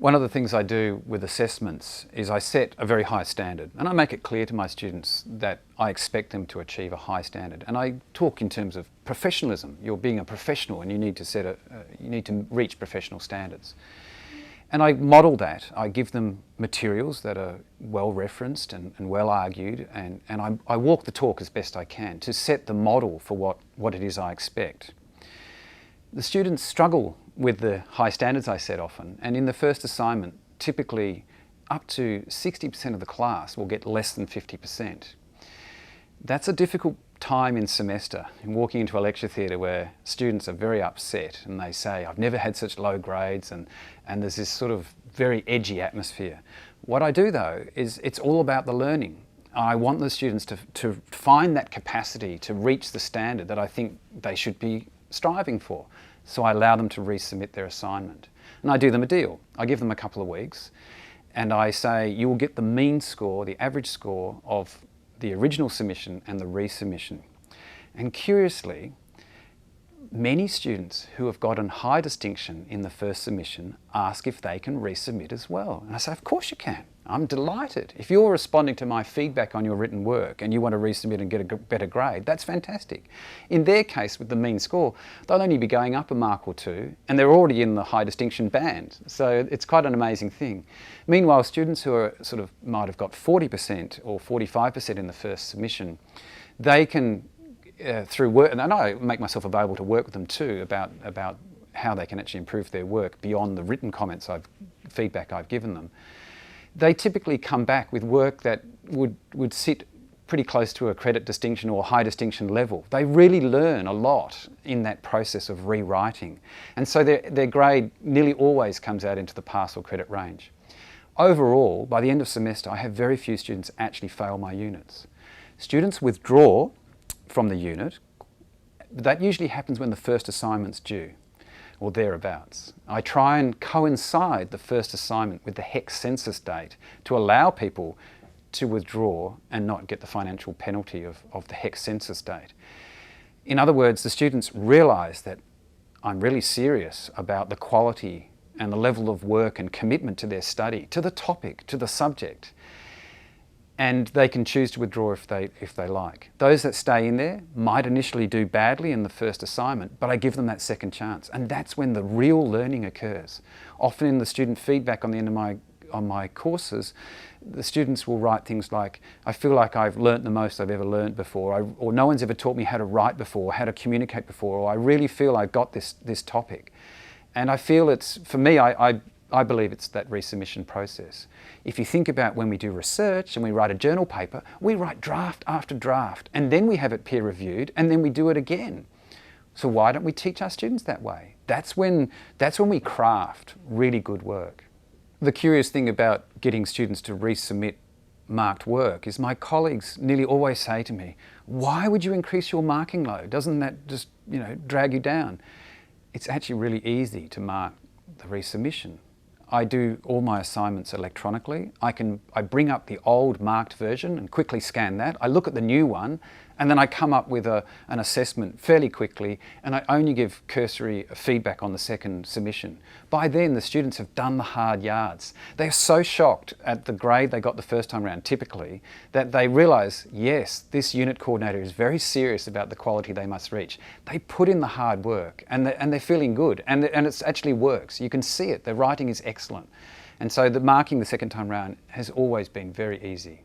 One of the things I do with assessments is I set a very high standard, and I make it clear to my students that I expect them to achieve a high standard. And I talk in terms of professionalism. You're being a professional and you need to reach professional standards. And I model that. I give them materials that are well referenced and well argued, and I walk the talk as best I can to set the model for what it is I expect. The students struggle with the high standards I set often, and in the first assignment, typically up to 60% of the class will get less than 50%. That's a difficult time in semester, in walking into a lecture theatre where students are very upset and they say, I've never had such low grades, and there's this sort of very edgy atmosphere. What I do though is it's all about the learning. I want the students to find that capacity to reach the standard that I think they should be striving for. So I allow them to resubmit their assignment. And I do them a deal. I give them a couple of weeks and I say, you will get the mean score, the average score of the original submission and the resubmission. And curiously, many students who have gotten high distinction in the first submission ask if they can resubmit as well. And I say, of course you can. I'm delighted. If you're responding to my feedback on your written work and you want to resubmit and get a better grade, that's fantastic. In their case, with the mean score, they'll only be going up a mark or two, and they're already in the high distinction band. So it's quite an amazing thing. Meanwhile, students who are might have got 40% or 45% in the first submission, they can, through work, and I make myself available to work with them too about how they can actually improve their work beyond the written comments feedback I've given them. They typically come back with work that would sit pretty close to a credit distinction or high distinction level. They really learn a lot in that process of rewriting. And so their grade nearly always comes out into the pass or credit range. Overall, by the end of semester, I have very few students actually fail my units. Students withdraw from the unit. That usually happens when the first assignment's due, or thereabouts. I try and coincide the first assignment with the HEC census date to allow people to withdraw and not get the financial penalty of the HEC census date. In other words, the students realise that I'm really serious about the quality and the level of work and commitment to their study, to the topic, to the subject. And they can choose to withdraw if they like. Those that stay in there might initially do badly in the first assignment, but I give them that second chance. And that's when the real learning occurs. Often in the student feedback on the end of my courses, the students will write things like, I feel like I've learnt the most I've ever learnt before, or no one's ever taught me how to write before, how to communicate before, or I really feel I got this topic. And I feel for me, I believe it's that resubmission process. If you think about when we do research and we write a journal paper, we write draft after draft, and then we have it peer reviewed, and then we do it again. So why don't we teach our students that way? That's when we craft really good work. The curious thing about getting students to resubmit marked work is my colleagues nearly always say to me, why would you increase your marking load? Doesn't that just drag you down? It's actually really easy to mark the resubmission. I do all my assignments electronically. I bring up the old marked version and quickly scan that. I look at the new one, and then I come up with an assessment fairly quickly, and I only give cursory feedback on the second submission. By then, the students have done the hard yards. They're so shocked at the grade they got the first time around, typically, that they realise, yes, this unit coordinator is very serious about the quality they must reach. They put in the hard work, and they're feeling good, and it actually works. You can see it. The writing is excellent. And so the marking the second time round has always been very easy.